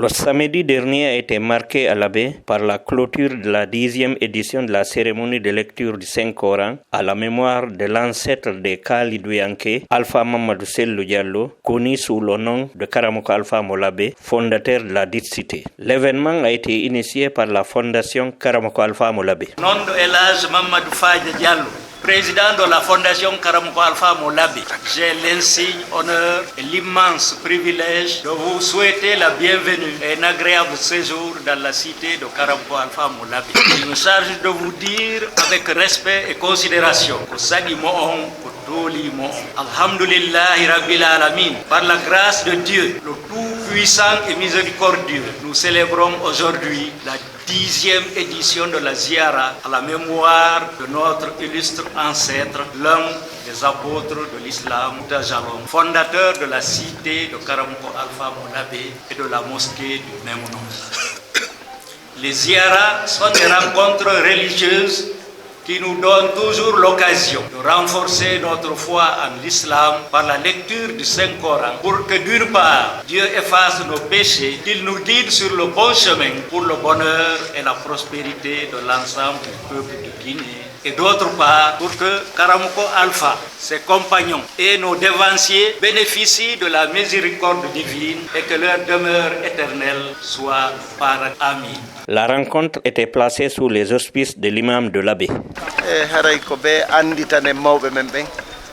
Le samedi dernier a été marqué à l'Abbé par la clôture de la 10e édition de la cérémonie de lecture du Saint-Coran à la mémoire de l'ancêtre des Khalidou Yanké, Alpha Mamadou Sellou Diallo, connu sous le nom de Karamoko Alpha Molabé, fondateur de la dite cité. L'événement a été initié par la fondation Karamoko Alpha Molabé. Nom de Elhadj Mamadou Fadja Diallo, président de la fondation Karamoko Alpha Molabé. J'ai l'insigne honneur et l'immense privilège de vous souhaiter la bienvenue et un agréable séjour dans la cité de Karamoko Alpha Molabé. Je me charge de vous dire avec respect et considération que Sagi Mohon, Doli Mohon. Alhamdulillahi Rabbil Alamin. Par la grâce de Dieu, le tout-puissant et miséricordieux, nous célébrons aujourd'hui la 10e édition de la Ziara à la mémoire de notre illustre ancêtre, l'un des apôtres de l'islam, Dajalom, fondateur de la cité de Karamoko Alpha Molabé et de la mosquée du même nom. Les Ziara sont des rencontres religieuses qui nous donnent toujours l'occasion de renforcer notre foi en l'islam par la lecture du Saint-Coran pour que d'une part, Dieu efface nos péchés, qu'il nous guide sur le bon chemin pour le bonheur et la prospérité de l'ensemble du peuple de Guinée. Et d'autre part, pour que Karamoko Alpha, ses compagnons et nos devanciers bénéficient de la miséricorde divine et que leur demeure éternelle soit par amis. La rencontre était placée sous les auspices de l'imam de l'Abbé. Haray ko be anditane mawbe men ben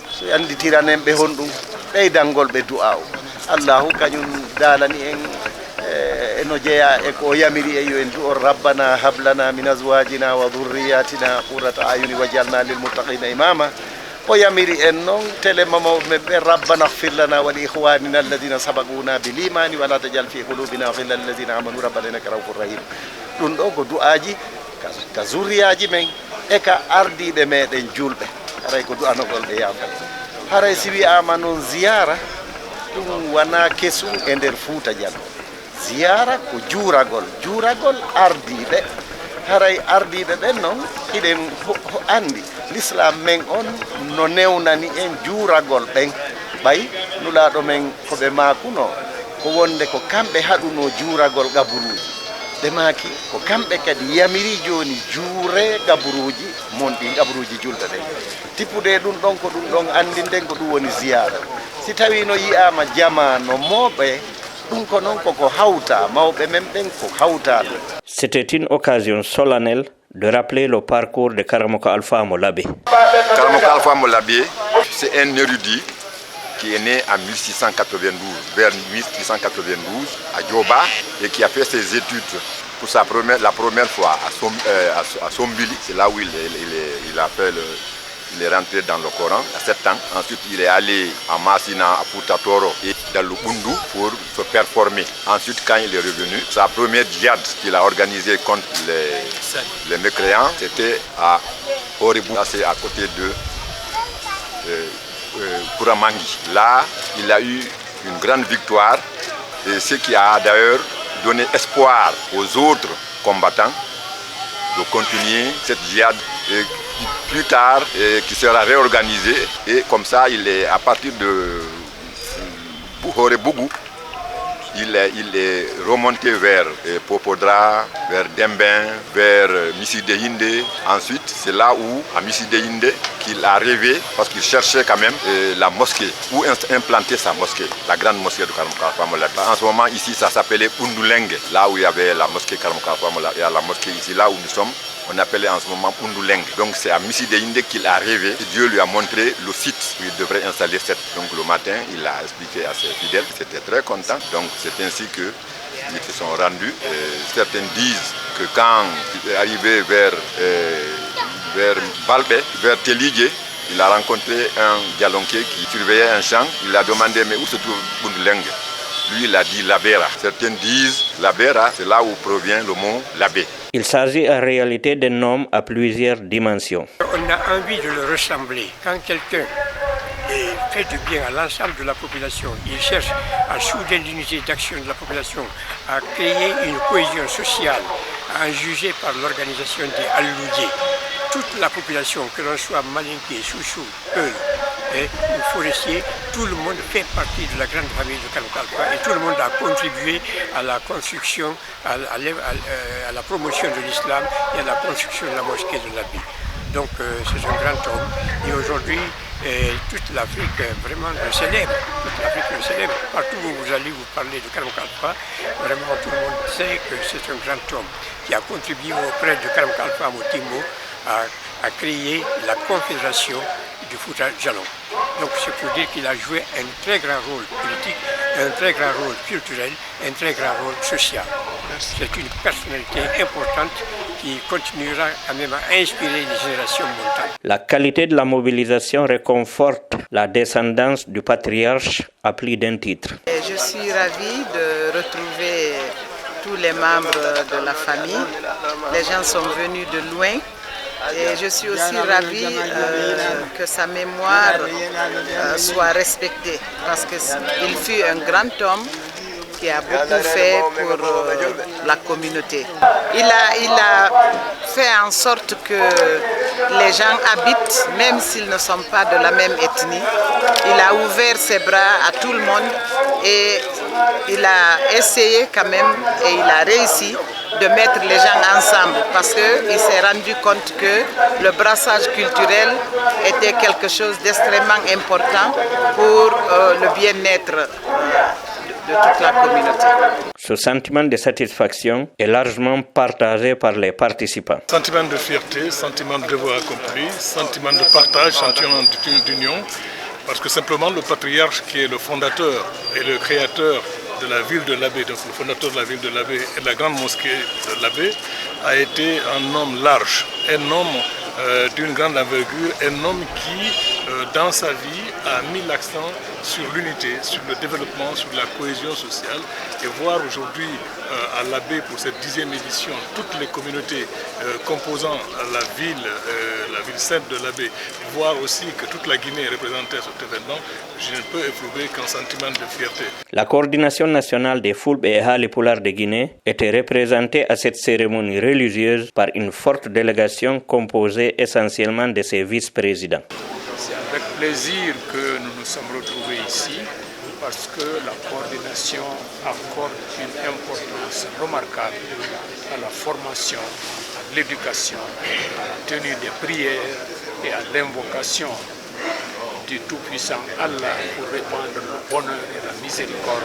so anditiranen be honɗum ɓeydangol ɓe du'aw allahu kañum dalani en eno jeeya e ko yamiri e yo en du'or rabbana hablana min azwajina wa dhurriyatina qurrata ayuni wajalna lil muttaqina imama o yamiri en noon telema mawɓe men ɓe rabbana ighfir lana wa li ikhwanina alladina sabaquna bil imani wala tajal fi qulubina ghillan alladina amanu rabbana innaka raufur rahim. Ɗum ɗo ko du'aji ka zuriyaji men e ka ardiɓe meɗen julɓe haray ko du'anogol ɓe yamɓe haray si wiyama noon ziyara ɗum wona kesum e nder Fouta Diallo. Ziyara ko juuragol ardiɓe haray ardiɓe ɓen noon hiɗen andi l'islam men on no newnani en juuragol ɓen ɓay nulaɗo men koɓe makuno ko wonde ko kamɓe haɗuno juuragol gaburuji ɓe maki ko kamɓe kadi yamiri joni juure gaburuji monɗi gaburuji julɓe ɓen tippude ɗum ɗon ko ɗum ɗon andinden ko ɗum woni ziyara. Si tawi no yiyama jama no moɓe ɗum ko noon koko hawta mawɓe men ɓen ko hawta ɗum. C'était une occasion solennelle de rappeler le parcours de Karamoko Alpha Molabé. Karamoko Alpha Molabé, c'est un érudit qui est né en 1692, vers 1692 à Djoba et qui a fait ses études pour la première fois à Sombili. C'est là où il est rentré dans le Coran à 7 ans. Ensuite, il est allé à Massina, à Poutatoro et dans le Bundu pour se performer. Ensuite, quand il est revenu, sa première djihad qu'il a organisée contre les mécréants, c'était à Horibou, c'est à côté de Kuramangi. Là, il a eu une grande victoire et ce qui a d'ailleurs donné espoir aux autres combattants de continuer cette djihad et plus tard qui sera réorganisée et comme ça il est à partir de Horebougou, il est remonté vers Popodra, vers Dembin, vers Missidehinde. Ensuite, c'est là où, à Missidehinde, qu'il a rêvé, parce qu'il cherchait quand même la mosquée, où implanter sa mosquée, la grande mosquée de Karamoko Alpha Molabé. En ce moment, ici, ça s'appelait Undulenge, là où il y avait la mosquée Karamoko Alpha Molabé, et à la mosquée ici, là où nous sommes, on appelait en ce moment Unduleng. Donc c'est à Missidehinde qu'il a rêvé. Et Dieu lui a montré le site où il devrait installer cette. Donc le matin, il a expliqué à ses fidèles. Ils étaient très contents. Donc c'est ainsi qu'ils se sont rendus. Certains disent que quand il est arrivé vers Balbé, vers Teligé, il a rencontré un dialonqué qui surveillait un champ. Il a demandé mais où se trouve Unduleng? Lui, il a dit Labera. Certains disent Labera, c'est là où provient le mot l'abbé. Il s'agit en réalité d'un homme à plusieurs dimensions. On a envie de le ressembler. Quand quelqu'un fait du bien à l'ensemble de la population, il cherche à souder l'unité d'action de la population, à créer une cohésion sociale, à en juger par l'organisation des Alloudjés. Toute la population, que l'on soit Malinké, Souchou, Peul, les forestiers, tout le monde fait partie de la grande famille de Karamoko Alpha et tout le monde a contribué à la construction, à la promotion de l'islam et à la construction de la mosquée de l'Abbé. Donc c'est un grand homme et aujourd'hui toute l'Afrique vraiment le célèbre. Toute l'Afrique le célèbre. Partout où vous allez vous parler de Karamoko Alpha, vraiment tout le monde sait que c'est un grand homme qui a contribué auprès de Karamoko Alpha Motimbo à créer la confédération du Fouta Djallon. Donc c'est pour dire qu'il a joué un très grand rôle politique, un très grand rôle culturel, un très grand rôle social. C'est une personnalité importante qui continuera à même à inspirer les générations montantes. La qualité de la mobilisation réconforte la descendance du patriarche à plus d'un titre. Je suis ravie de retrouver tous les membres de la famille. Les gens sont venus de loin. Et je suis aussi ravie que sa mémoire soit respectée parce qu'il fut un grand homme qui a beaucoup fait pour la communauté. Il a fait en sorte que les gens habitent, même s'ils ne sont pas de la même ethnie. Il a ouvert ses bras à tout le monde et il a essayé quand même et il a réussi de mettre les gens ensemble parce qu'il s'est rendu compte que le brassage culturel était quelque chose d'extrêmement important pour le bien-être de toute la communauté. Ce sentiment de satisfaction est largement partagé par les participants. Sentiment de fierté, sentiment de devoir accompli, sentiment de partage, sentiment d'union, parce que simplement le patriarche qui est le fondateur et le créateur de la ville de l'Abbé, donc le fondateur de la ville de l'Abbé et de la grande mosquée de l'Abbé, a été un homme large, un homme d'une grande envergure, un homme qui, dans sa vie, a mis l'accent sur l'unité, sur le développement, sur la cohésion sociale. Et voir aujourd'hui à l'Abbé, pour cette 10e édition, toutes les communautés composant la ville sainte de l'Abbé, voir aussi que toute la Guinée est représentée à cet événement, je ne peux éprouver qu'un sentiment de fierté. La coordination nationale des Fulbe et Halipular de Guinée était représentée à cette cérémonie religieuse par une forte délégation composée essentiellement de ses vice-présidents. C'est avec plaisir que nous nous sommes retrouvés ici parce que la coordination accorde une importance remarquable à la formation, à l'éducation, à la tenue des prières et à l'invocation du Tout-Puissant Allah pour répandre le bonheur et la miséricorde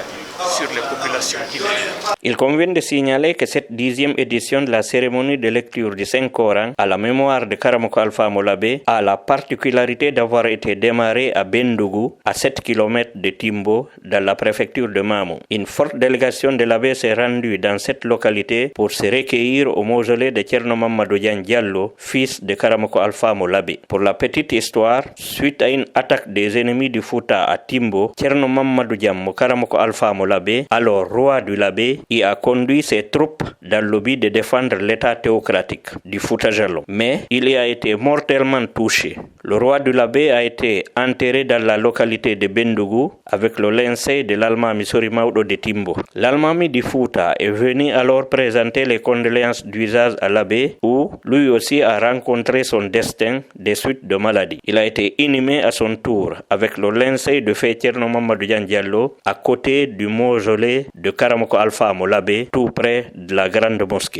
sur les populations guinéennes. Il convient de signaler que cette 10e édition de la cérémonie de lecture du Saint-Coran à la mémoire de Karamoko Alpha Molabé a la particularité d'avoir été démarrée à Bendougou, à 7 km de Timbo, dans la préfecture de Mamou. Une forte délégation de l'Abbé s'est rendue dans cette localité pour se recueillir au mausolée de Thierno Mamadou Diallo, fils de Karamoko Alpha Molabé. Pour la petite histoire, suite à une attaque des ennemis du Fouta à Timbo, Thierno Mamadou Diallo Karamoko Alpha Molabé, alors roi du Labé, y a conduit ses troupes dans le but de défendre l'état théocratique du Fouta Djallon. Mais il y a été mortellement touché. Le roi du Labé a été enterré dans la localité de Bendougou avec le linceul de l'Almami Sorimaudo de Timbo. L'Almami du Fouta est venu alors présenter les condoléances d'usage à l'Abbé où lui aussi a rencontré son destin des suites de maladie. Il a été inhumé à son tour avec le linceul de feu Thierno Mamadou Diallo à côté du mausolée de Karamoko Alpha Molabé, tout près de la grande mosquée.